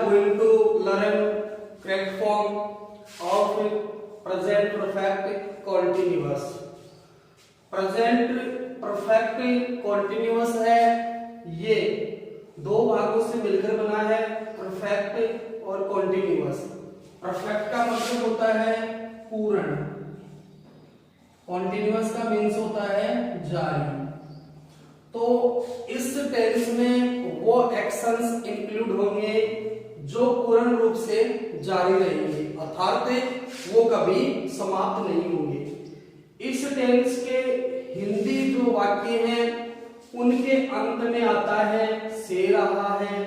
going to learn correct form of present perfect continuous. Present perfect continuous है, ये दो भागों से मिलकर बना है, परफेक्ट और कॉन्टिन्यूअस। परफेक्ट का मतलब होता है पूर्ण, कॉन्टिन्यूअस का मीन्स होता है जारी। तो इस टेंस में वो एक्शंस इंक्लूड होंगे जो पूर्ण रूप से जारी रहेंगे, अर्थात वो कभी समाप्त नहीं होंगे। इस टेंस के हिंदी जो वाक्य हैं उनके अंत में आता है से रहा है,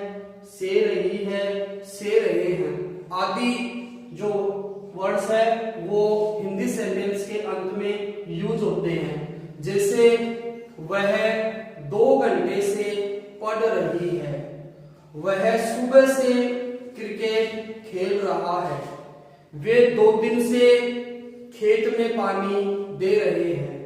से रही है, से रहे हैं आदि जो वर्ड्स है वो हिंदी सेंटेंस के अंत में यूज होते हैं। जैसे वह 2 घंटे से पढ़ रही है, वह सुबह से क्रिकेट खेल रहा है, वे 2 दिन से खेत में पानी दे रहे हैं।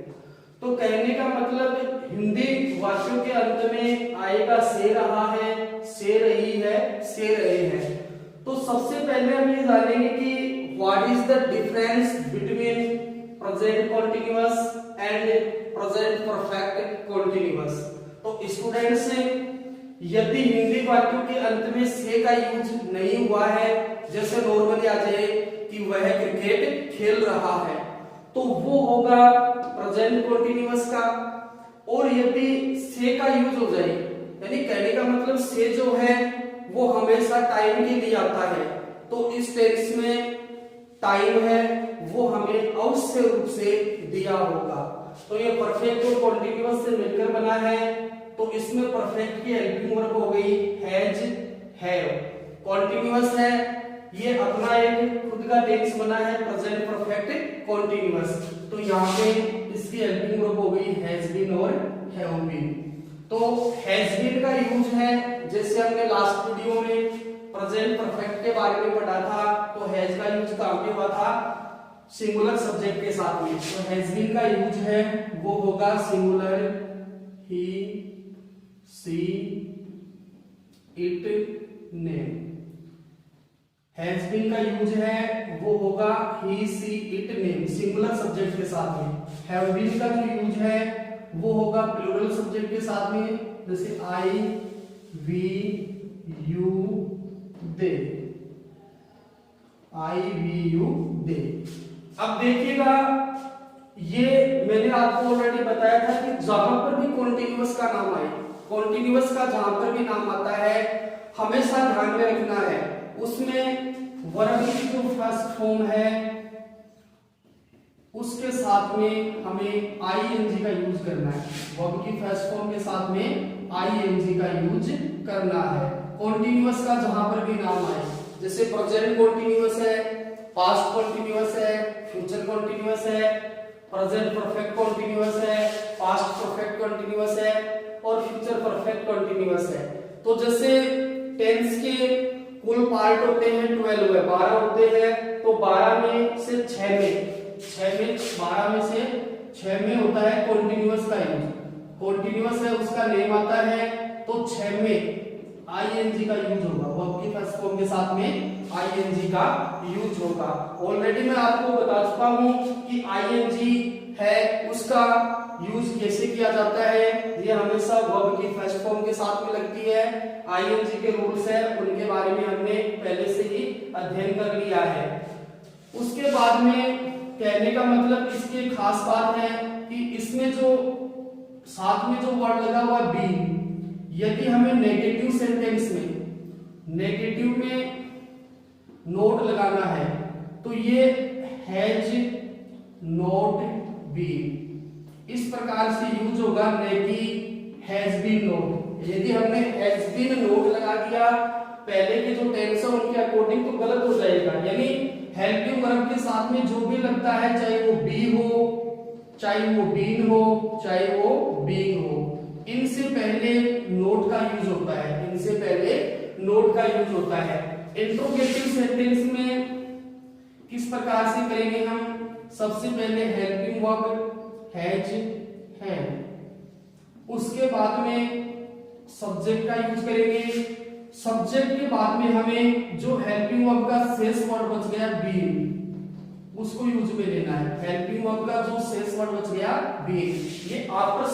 तो कहने का मतलब हिंदी वाक्यों के अंत में आएगा से रहा है, से रही है, से रहे हैं। तो सबसे पहले हम ये जानेंगे कि what is the difference between present continuous and present perfect continuous. तो स्टूडेंट्स, यदि हिंदी वाक्यों के अंत में से का यूज नहीं हुआ है, जैसे नॉर्मली आ जाए कि वह क्रिकेट खेल रहा है, तो वो होगा प्रेजेंट कॉन्टिन्यूअस का। और यदि से का यूज हो जाए, यानी कहने का मतलब से जो है वो हमेशा टाइम के लिए आता है, तो इस टेंस में टाइम है वो हमें अवश्य रूप से दिया होगा। तो ये परफेक्ट और कॉन्टिन्यूअस से मिलकर बना है, तो इसमें परफेक्ट की हेल्पिंग वर्ब हो गई हैज, हैव। कॉन्टिन्यूअस है, ये अपना एक खुद का टेंस बना है प्रेजेंट परफेक्ट कॉन्टिन्यूअस, तो यहाँ पे इसकी हेल्पिंग वर्ब हो गई हैज बीन और हैव बीन। तो हैज बीन का यूज है, जैसे हमने लास्ट वीडियो में प्रेजेंट परफेक्ट के बारे में पढ़ा था, तो हैज का यूज कहाँ पे हुआ था, सिंगुलर सब्जेक्ट के साथ में। तो हैज बीन का यूज है वो होगा singular he, she, it, name. Has been का यूज है वो होगा he, she, it, name, singular subject के साथ में। हैव बीन का जो यूज है वो होगा प्लूरल सब्जेक्ट के साथ में, जैसे I, we, you, they, I, we, you, they. अब देखिएगा, ये मैंने आपको ऑलरेडी बताया था कि जहां पर भी कॉन्टिन्यूअस का नाम आए, कॉन्टिन्यूअस का जहां पर भी नाम आता है, हमेशा ध्यान में रखना है उसमें वर्ब की जो फर्स्ट फॉर्म है उसके साथ में हमें आईएनजी का यूज करना है। वर्ब की फर्स्ट फॉर्म के साथ में आईएनजी का यूज करना है कॉन्टिन्यूअस का जहां पर भी नाम आए। जैसे प्रेजेंट कॉन्टिन्यूअस है, पास्ट कॉन्टिन्यूअस है, फ्यूचर कॉन्टिन्यूअस है, प्रेजेंट परफेक्ट कॉन्टिन्यूअस है, पास्ट परफेक्ट कॉन्टिन्यूअस है और फ्यूचर परफेक्ट कॉन्टिन्यूअस है। तो जैसे टेंस के कुल पार्ट होते हैं 12 है, 12 होते हैं, तो 12 में से 6 में 12 में से 6 में होता है कॉन्टिन्यूअस का यूज। कॉन्टिन्यूअस है उसका नेम आता है, तो 6 में आईएनजी का यूज होगा, वर्ब की फर्स्ट फॉर्म के साथ में आईएनजी का यूज होगा। ऑलरेडी मैं आपको बता चुका हूं कि आईएनजी है उसका यूज कैसे किया जाता है, ये हमेशा वर्ब की फर्स्ट फॉर्म के साथ में लगती है। आईएनजी के रूल्स है उनके बारे में हमने पहले से ही अध्ययन कर लिया है। उसके बाद में कहने का मतलब इसकी खास बात है कि इसमें जो साथ में जो वर्ड लगा हुआ बीन, यदि हमें नेगेटिव सेंटेंस में नेगेटिव में नोट लगाना है तो ये हैज नॉट बीन इस प्रकार से यूज होगा, न कि हैज बीन नोट। यदि हमने हैज बीन नोट लगा दिया पहले के जो टेंस है उनके अकॉर्डिंग तो गलत हो जाएगा, यानी हेल्पिंग वर्ब के साथ में जो भी लगता है, चाहे वो बी हो, चाहे वो बीन हो, चाहे वो बीइंग हो, इनसे पहले नोट का यूज होता है, इनसे पहले नोट का यूज होता है। इंट्रोगेटिव सेंटेंस में किस प्रकार से करेंगे हम, सबसे पहले हेल्पिंग वर्ब हैज है, उसके बाद में सब्जेक्ट का यूज करेंगे, सब्जेक्ट के बाद में हमें जो हेल्पिंग वर्ब का शेष वर्ड बच गया बीइंग, उसको यूज में लेना है। हेल्पिंग वर्ब का जो शेष वर्ड बच गया बीइंग, ये आफ्टर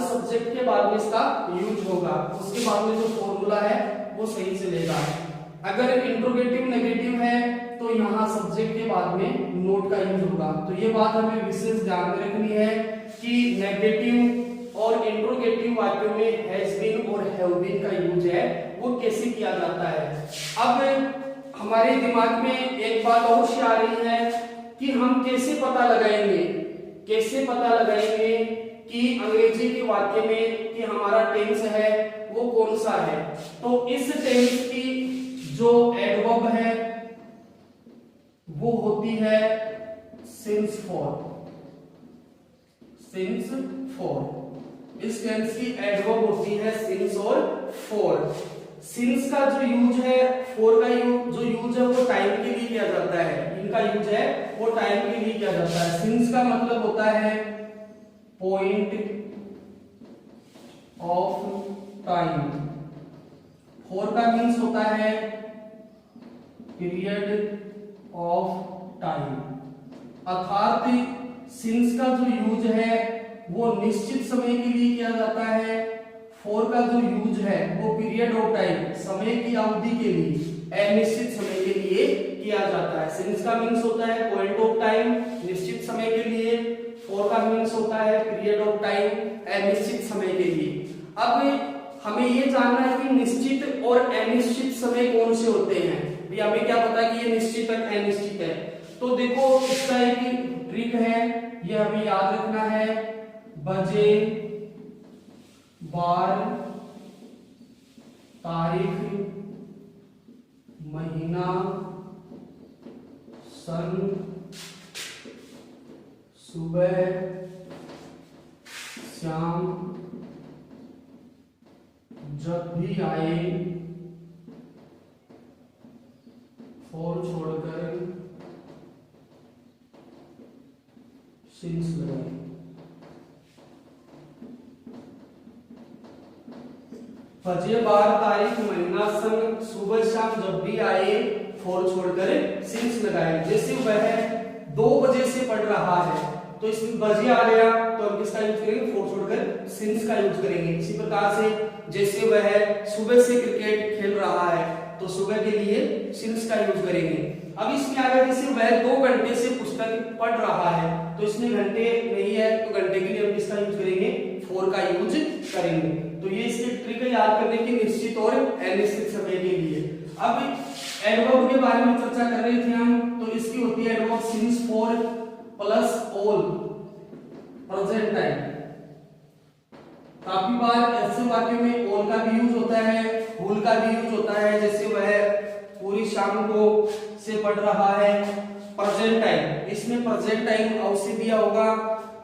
सब्जेक्ट के बाद में इसका यूज होगा। उसके बाद में जो फॉर्मूला है वो सही चलेगा। अगर इंट्रोगेटिव नेगेटिव है तो यहाँ सब्जेक्ट के बाद में नोट का यूज होगा। तो ये बात हमें विशेष ध्यान में रखनी है कि नेगेटिव और इंट्रोगेटिव वाक्यों में हैज बीन और हैव बीन का यूज है वो कैसे किया जाता है। अब हमारे दिमाग में एक बात और सी आ रही है कि हम कैसे पता लगाएंगे कि अंग्रेजी के वाक्य में कि हमारा टेंस है वो कौन सा है। तो इस टेंस की जो एडवर्ब है वो होती है सिंस फॉर। इस टेंस की एडवर्ब होती है सिंस और फॉर। सिंस का जो यूज है, फॉर का जो यूज है वो टाइम के लिए किया जाता है। इनका यूज है वो टाइम के लिए किया जाता है। सिंस का मतलब होता है पॉइंट ऑफ टाइम। फॉर का मीन्स होता है पीरियड ऑफ टाइम। अर्थात सिंस का जो यूज है वो निश्चित समय के लिए किया जाता है। फॉर का जो यूज है वो पीरियड ऑफ टाइम, समय की अवधि के लिए, अनिश्चित समय के लिए किया जाता है। सिंस का मीन्स होता है पॉइंट ऑफ टाइम, निश्चित समय के लिए। फॉर का मीन्स होता है पीरियड ऑफ टाइम, अनिश्चित समय के लिए। अब हमें ये जानना है कि निश्चित और अनिश्चित समय कौन से होते हैं। भी हमें क्या पता कि ये निश्चित और अनिश्चित है। तो देखो इसका एक ट्रिक है, ये हमें याद रखना है। बजे, बार, तारीख, महीना, सन, सुबह, शाम, जब भी आए, फॉर छोड़कर सिंस लगाए। बजे, बार, तारीख, महीना, सन, सुबह, शाम, जब भी आए, फॉर छोड़कर सिंस लगाए। जैसे वह 2 बजे से पढ़ रहा है तो इसमें बजे आ गया तो हम किसका यूज करेंगे, फॉर छोड़कर सिंस का यूज करेंगे। इसी प्रकार से जैसे वह सुबह से क्रिकेट खेल रहा है तो सुबह के लिए सिंस का यूज करेंगे। अब इसमें आ गया जैसे वह 2 घंटे से पुस्तक पढ़ रहा है तो इसमें घंटे नहीं है तो घंटे के लिए हम किसका यूज करेंगे, फॉर का यूज करेंगे। तो ये इसकी ट्रिक है याद करने की, निश्चित और अनिश्चित समय के लिए। अब एडवर्ब के बारे में चर्चा कर रहे थे हम, तो इसकी होती है adverb since for plus all present time. काफी बार ऐसे वाक्य में ऑल का भी यूज होता है, होल का भी यूज होता है। जैसे वह पूरी शाम को से पढ़ रहा है, प्रेजेंट टाइम, इसमें प्रेजेंट टाइम अवश्य दिया होगा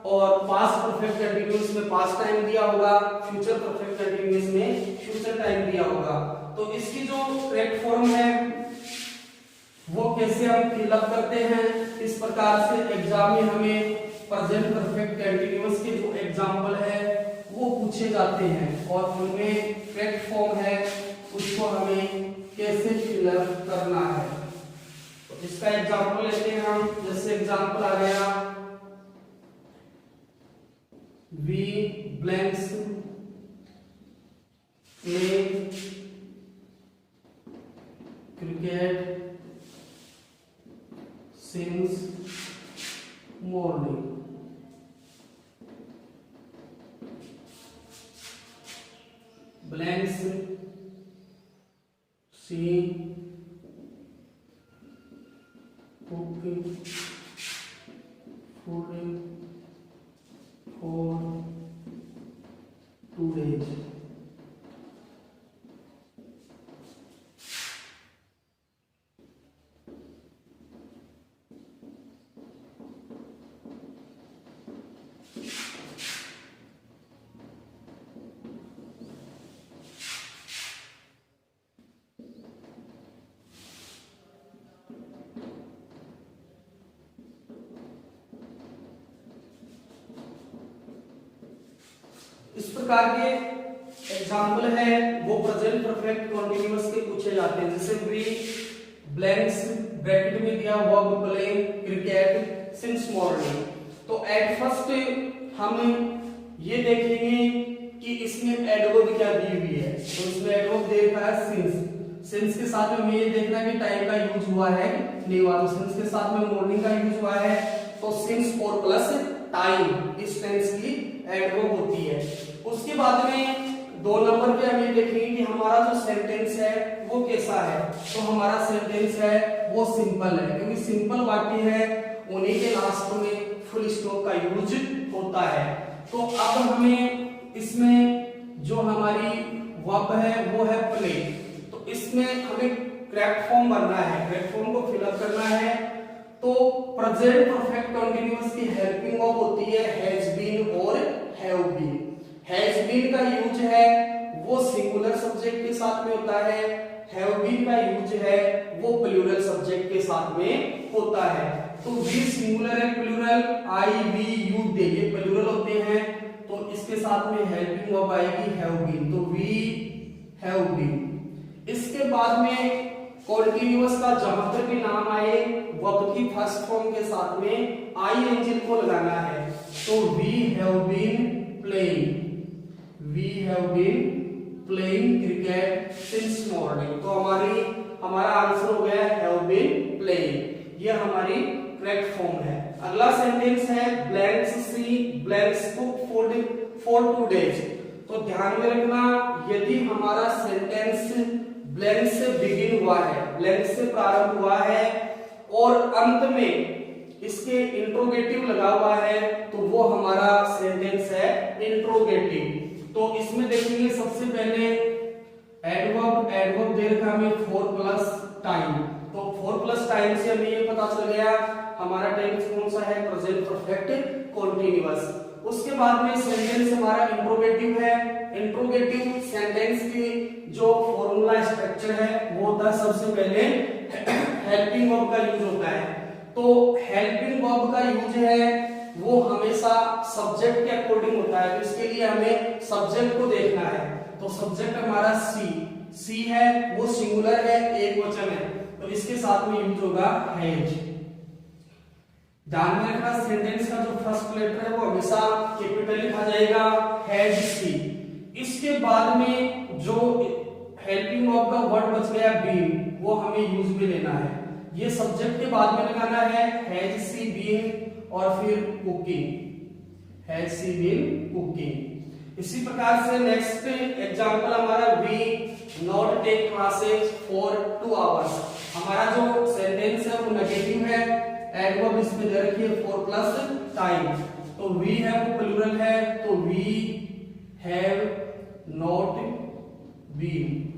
और पास्ट परफेक्ट कंटीन्यूअस में पास्ट टाइम दिया होगा, फ्यूचर परफेक्ट कंटीन्यूअस में फ्यूचर टाइम दिया होगा। तो इसकी जो करेक्ट फॉर्म है वो कैसे हम फिलअप करते हैं, इस प्रकार से एग्जाम में हमें प्रेजेंट परफेक्ट कंटीन्यूअस के जो एग्जाम्पल है वो पूछे जाते हैं और उनमें करेक्ट फॉर्म है उसको हमें कैसे फिलअप करना है। तो इसका एग्जाम्पल लेते हैं हम। जैसे एग्जाम्पल आ गया, we blanks play cricket since morning। blanks see cook food for 2 days। इस प्रकार के एग्जाम्पल है वो प्रेजेंट परफेक्ट कॉन्टिन्यूअस के पूछे जाते हैं, जैसे वी ब्लैंक्स ब्रैकेट में दिया verb play cricket since morning. तो एट फर्स्ट हम ये देखेंगे कि इसमें एडवर्ब क्या दी हुई है। तो इसमें एडवर्ब दे रखा है सिंस। सिंस के साथ में हमें ये देखना है कि टाइम का यूज हुआ है नहीं हुआ। तो सिंस के साथ में मॉर्निंग का यूज हुआ है, तो सिंस और प्लस टाइम इस टेंस की एडवर्ब होती है। उसके बाद में 2 नंबर पे हम ये देखेंगे कि हमारा जो सेंटेंस है वो कैसा है। तो हमारा सेंटेंस है वो सिंपल है, क्योंकि सिंपल वाक्य है उन्हीं के लास्ट में फुल स्टॉप का यूज होता है। तो अब हमें इसमें जो हमारी वर्ब है वो है प्ले। तो इसमें हमें करेक्ट फॉर्म भरना है, करेक्ट फॉर्म को फिलअप करना है। तो प्रेजेंट परफेक्ट कंटीन्यूअस की हेल्पिंग वर्ब होती है हैज बीन और हैव बीन। हैज बीन का यूज है वो सिंगुलर सब्जेक्ट के साथ में होता है, हैव बीन का यूज है वो प्लूरल सब्जेक्ट के साथ में होता है। तो वी सिंगुलर है, plural I we you they ये प्लूरल होते हैं, तो इसके साथ में हेल्पिंग वर्ब आएगी हैव बीन, तो वी हैव बीन। इसके बाद में कॉन्टिन्यूअस का जहां तक भी नाम आए वर्ब की फर्स्ट फॉर्म के साथ में आईएनजी को लगाना है। तो we have been playing, we have been playing cricket since morning. तो हमारा आंसर हो गया हैव बीन प्लेइंग, ये हमारी करेक्ट फॉर्म है। अगला सेंटेंस है blanks she blanks cook for 2 days. तो ध्यान में रखना यदि हमारा सेंटेंस ब्लैंक से बिगिन हुआ है, ब्लैंक से प्रारंभ हुआ है और अंत में इसके इंट्रोगेटिव लगा हुआ है, तो वो हमारा सेंटेंस है इंट्रोगेटिव। तो इसमें देखेंगे सबसे पहले एडवर्ब दे रखा हमें 4 प्लस टाइम। तो 4 प्लस टाइम से हमें ये पता चल गया हमारा टेंस कौन सा है, प्रेजेंट परफेक्ट कंटीन्यूअस। उसके बाद में सेंटेंस हमारा इंट्रोगेटिव है। इंट्रोगेटिव सेंटेंस की जो फॉर्मूला स्ट्रक्चर है वो होता है सबसे पहले हेल्पिंग वर्ब का यूज होता है। तो हेल्पिंग वर्ब का यूज है वो हमेशा सब्जेक्ट के अकॉर्डिंग होता है, तो इसके लिए हमें सब्जेक्ट को देखना है। तो सब्जेक्ट हमारा सी है, वो सिंगुलर है, एक वचन है, तो इसके साथ में यूज होगा हैज। ध्यान में रखना सेंटेंस का जो फर्स्ट लेटर है वो हमेशा कैपिटल लिखा जाएगा, हैज सी। इसके बाद में जो हेल्पिंग वर्ब का वर्ड बच गया बीन, वो हमें यूज में लेना है। ये सब्जेक्ट के बाद में लगाना है हैज सी बीन और फिर cooking, has she been cooking. इसी प्रकार से नेक्स्ट एग्जांपल हमारा we not take classes for 2 hours. हमारा जो सेंटेंस है वो नेगेटिव है, एडवर्ब इसमें दे रखी है 4 प्लस टाइम। तो वी हैव प्लूरल है, तो we have not been.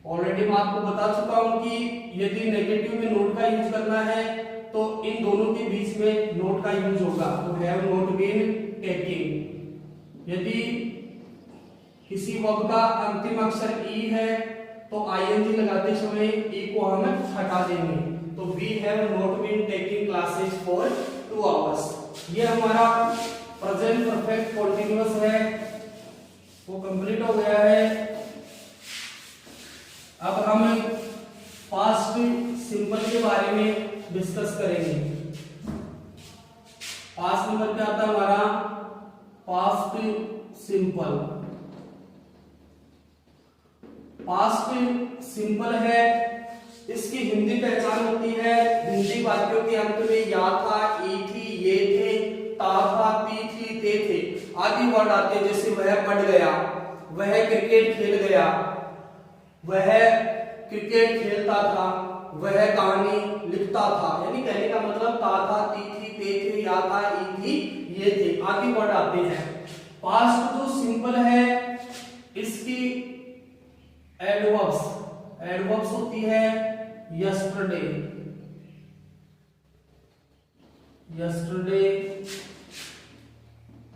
Already मैं आपको बता चुका हूं कि यदि नेगेटिव में नोट का यूज करना है तो इन दोनों के बीच में नोट का यूज होगा, तो हैव नॉट बीन टेकिंग। यदि किसी वर्ब का अंतिम अक्षर ई है तो आईएनजी लगाते समय ई को हम हटा देंगे। तो we have not been taking classes for 2 hours. ये हमारा प्रेजेंट परफेक्ट कंटीन्यूअस है, वो कंप्लीट हो गया है। अब हम पास्ट सिंपल के बारे में डिस्कस करेंगे। पास्ट नंबर पे आता है हमारा पास्ट सिंपल। पास्ट सिंपल है, इसकी हिंदी पहचान होती है हिंदी वाक्यों के अंत में या था, ई थी, ये थे, ता था, ती थी, ते थे आदि वर्ड आते हैं। जैसे वह पढ़ गया, वह क्रिकेट खेल गया, वह क्रिकेट खेलता था, वह कहानी लिखता था। यानी कहने का मतलब ता था, ती थी, ते थे, या था, ई थी, ये थे आदि वर्ड आते हैं। पास्ट जो सिंपल है इसकी एडवर्ब्स होती है यस्टरडे,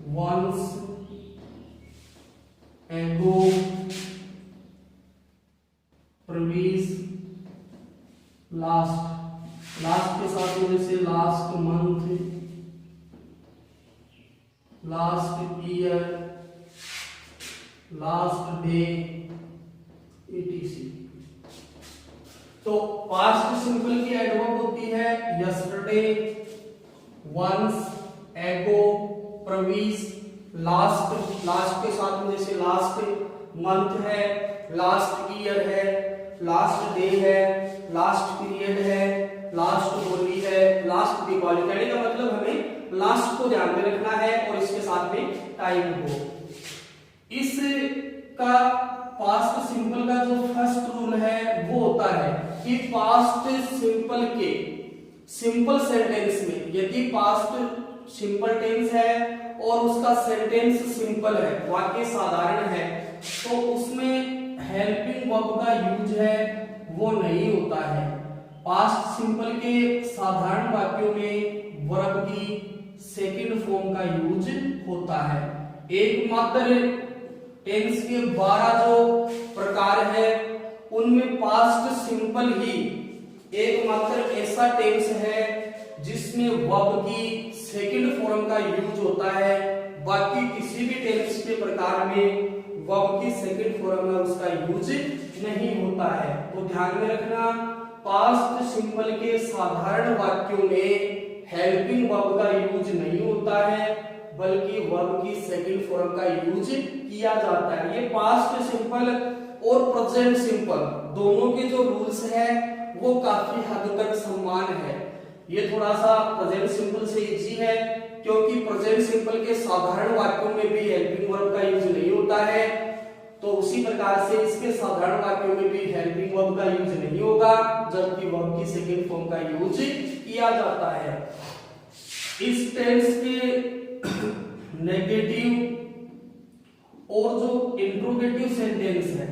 वंस, एगो, प्रीवियस, लास्ट के साथ में जैसे last month, last year, last day etc। तो पास्ट सिंपल की एडवर्ब होती है यस्टरडे, वंस, एगो, प्रवीस, लास्ट, लास्ट के साथ में जैसे लास्ट मंथ है, लास्ट ईयर है, लास्ट डे है, लास्ट पीरियड है, लास्ट होली है, लास्ट दीपावली। कहने का मतलब हमें लास्ट को ध्यान में रखना है और इसके साथ में टाइम को। इसका पास्ट सिंपल का जो फर्स्ट रूल है वो होता है कि पास्ट सिंपल के सिंपल सेंटेंस में यदि पास्ट सिंपल टेंस है और उसका सेंटेंस सिंपल है, वाक्य साधारण है, तो उसमें हेल्पिंग वर्ब का यूज है वो नहीं होता है। पास्ट सिंपल के साधारण वाक्यों में वर्ब की सेकंड फॉर्म का यूज होता है। एकमात्र टेंस के 12 जो प्रकार है उनमें पास्ट सिंपल ही एकमात्र ऐसा टेंस है जिसमें वर्ब की सेकंड फॉर्म का यूज होता है। बाकी किसी भी टेंस के प्रकार में वर्ब की सेकंड फॉर्म में उसका यूज नहीं होता है। तो ध्यान में रखना, पास्ट सिंपल के साधारण वाक्यों में हेल्पिंग वर्ब का यूज नहीं होता है बल्कि वर्ब की सेकंड फॉर्म का यूज किया जाता है। ये पास्ट सिंपल और प्रेजेंट सिंपल दोनों के जो रूल्स हैं वो काफी हद तक समान है। ये थोड़ा सा प्रेजेंट सिंपल से इजी है क्योंकि प्रेजेंट सिंपल के साधारण वाक्यों में भी हेल्पिंग वर्ब का यूज नहीं होता है, तो उसी प्रकार से इसके साधारण वाक्यों में भी हेल्पिंग वर्ब का यूज नहीं होगा जबकि वर्ब की सेकंड फॉर्म का यूज किया जाता है। इस टेंस के नेगेटिव और जो इंट्रोगेटिव सेंटेंस है,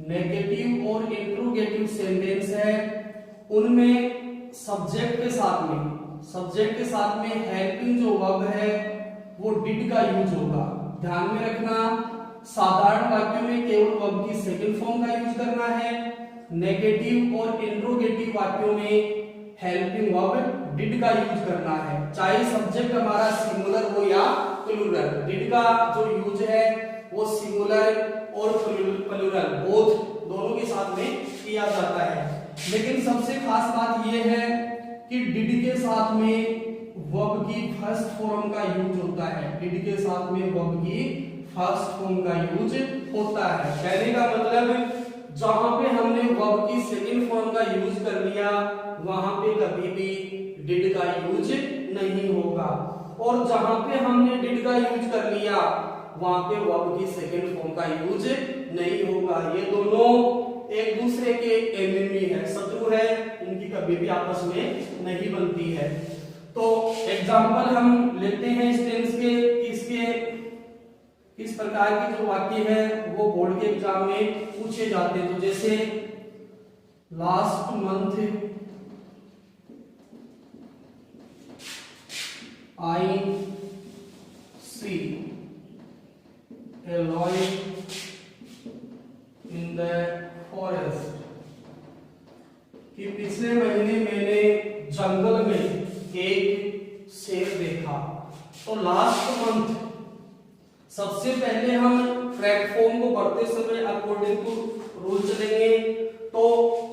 नेगेटिव और इंट्रोगेटिव सेंटेंस है, उनमें सब्जेक्ट के साथ में हेल्पिंग जो वर्ब है वो डिड का यूज होगा। ध्यान में रखना, साधारण वाक्यों में केवल वर्ब की सेकंड फॉर्म का यूज करना है, नेगेटिव और इंट्रोगेटिव वाक्यों में हेल्पिंग वर्ब डिड का यूज करना है, चाहे सब्जेक्ट हमारा सिंगुलर हो या प्लूरल। डिड का जो यूज है वो सिंगुलर और प्लूरल बोथ दोनों के साथ में किया जाता है। लेकिन सबसे खास बात यह है कि डिड के साथ में वर्ब की फर्स्ट फॉर्म का यूज होता है। डिड के साथ में वर्ब की फर्स्ट फॉर्म का यूज होता है। कहने का मतलब जहां पे हमने वर्ब की सेकंड फॉर्म का यूज कर लिया वहां पे कभी भी डिड का यूज नहीं होगा, और जहां पे हमने डिड का यूज कर लिया वहां पे वर्ब की सेकंड फॉर्म का यूज नहीं होगा। ये दोनों एक दूसरे के एनिमी है, शत्रु है, इनकी कभी भी आपस में नहीं बनती है। तो एग्जांपल हम लेते हैं इस टेंस के, इसके किस प्रकार के जो वाक्य है वो बोर्ड के एग्जाम में पूछे जाते हैं। तो जैसे last month I see a lion in the forest, कि पिछले महीने मैंने जंगल में एक शेर देखा। तो लास्ट मंथ सबसे पहले हम करेक्ट फॉर्म को पढ़ते समय अकॉर्डिंग टू रूल चलेंगे। तो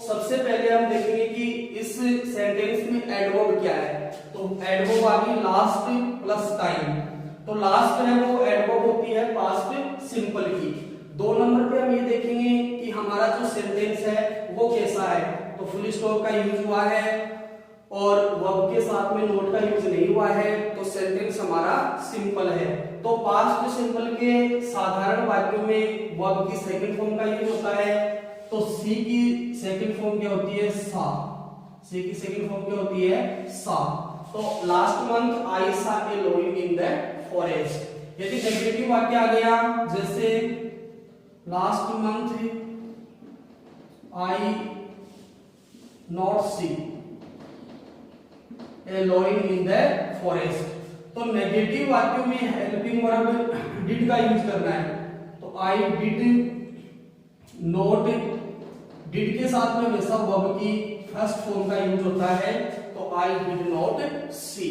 सबसे पहले हम देखेंगे कि इस सेंटेंस में एडवर्ब क्या है। तो एडवर्ब आ गई लास्ट प्लस टाइम। तो लास्ट है वो एडवर्ब होती है पास्ट सिंपल की। 2 नंबर पे हम ये देखेंगे कि हमारा जो सेंटेंस है वो कैसा है। तो फुल स्टॉप का यूज हुआ है और वर्ब के साथ में नोट का यूज नहीं हुआ है, तो सेंटेंस हमारा सिंपल है। तो पास्ट सिंपल के साधारण वाक्यों में वर्ब की सेकंड फॉर्म का यूज होता है। तो सी की सेकंड फॉर्म क्या होती है, सा। सी की सेकंड फॉर्म क्या होती है, सा। तो last month I saw a lion in the forest. यदि नेगेटिव वाक्य आ गया जैसे last month I not see a lion in the forest, तो नेगेटिव वाक्यों में हेल्पिंग वर्ब डिड का यूज करना है। तो आई डिड नॉट, डिड के साथ में हमेशा वर्ब की फर्स्ट फॉर्म का यूज होता है। तो आई डिड नॉट सी।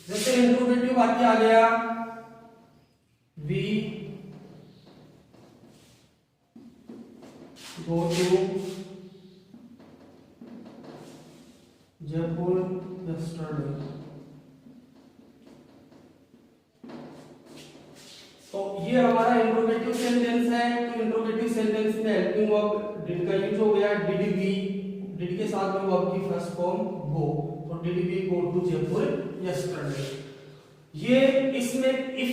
जैसे इंट्रोगेटिव वाक्य आ गया we go to Jaipur yesterday। तो ये हमारा इंट्रोगेटिव सेंटेंस है। तो इंट्रोगेटिव सेंटेंस में हेल्पिंग वर्ब डिड का यूज हो गया, डिड बी, डिड के साथ में वर्ब की फर्स्ट फॉर्म गो, तो did be go to Jaipur yesterday. ये इसमें इफ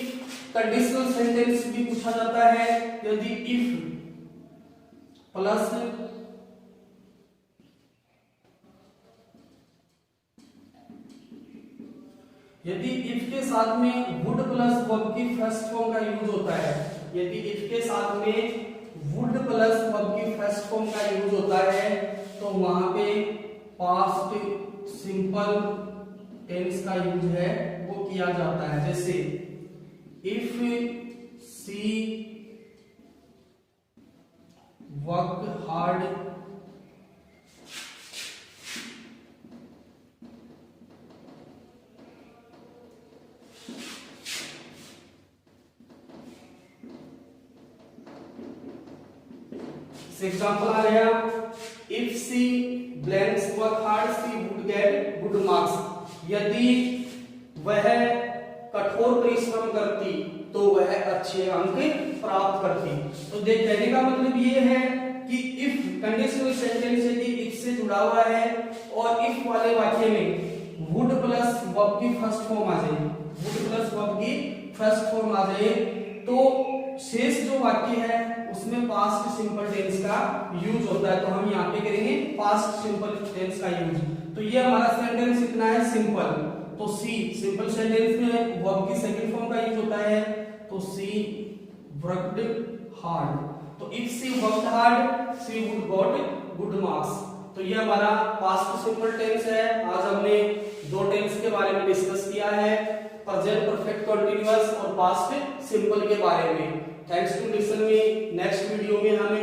कंडीशनल सेंटेंस भी पूछा जाता है। यदि इफ प्लस यदि इफ के साथ में वुड प्लस वर्ब की फर्स्ट फॉर्म का यूज होता है, यदि इफ के साथ में वुड प्लस वर्ब की फर्स्ट फॉर्म का यूज होता है तो वहां पे पास्ट सिंपल टेंस का यूज है वो किया जाता है। जैसे if she work hard, example आ गया if she blanks work hard she would get good marks. यदि वह कठोर परिश्रम करती तो वह अच्छे अंक प्राप्त करती। तो कहने का मतलब ये है कि इफ कंडीशनल सेंटेंस यदि इफ से जुड़ा हुआ है और इफ वाले वाक्य में वुड प्लस वर्ब की फर्स्ट फॉर्म आ जाए, वुड प्लस वर्ब की फर्स्ट फॉर्म आ जाए तो शेष जो वाक्य है उसमें पास्ट सिंपल टेंस का यूज होता है। तो हम यहाँ पे करेंगे पास्ट सिंपल टेंस का यूज। तो ये हमारा सेंटेंस इतना है सिंपल। तो सी सिंपल सेंटेंस में वर्ब की सेकंड फॉर्म का यूज होता है, तो सी वर्कड हार्ड। तो if she worked hard she would got good marks. तो ये हमारा पास्ट सिंपल टेंस है। आज हमने दो टेंस के बारे में डिस्कस किया है, प्रेजेंट परफेक्ट कंटीन्यूअस और पास्ट सिंपल के बारे में। Thanks to listen me. Next video में हम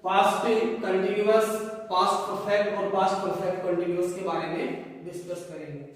पास्ट कंटीन्यूअस, पास्ट परफेक्ट और पास्ट परफेक्ट कंटीन्यूअस के बारे में डिस्कस करेंगे।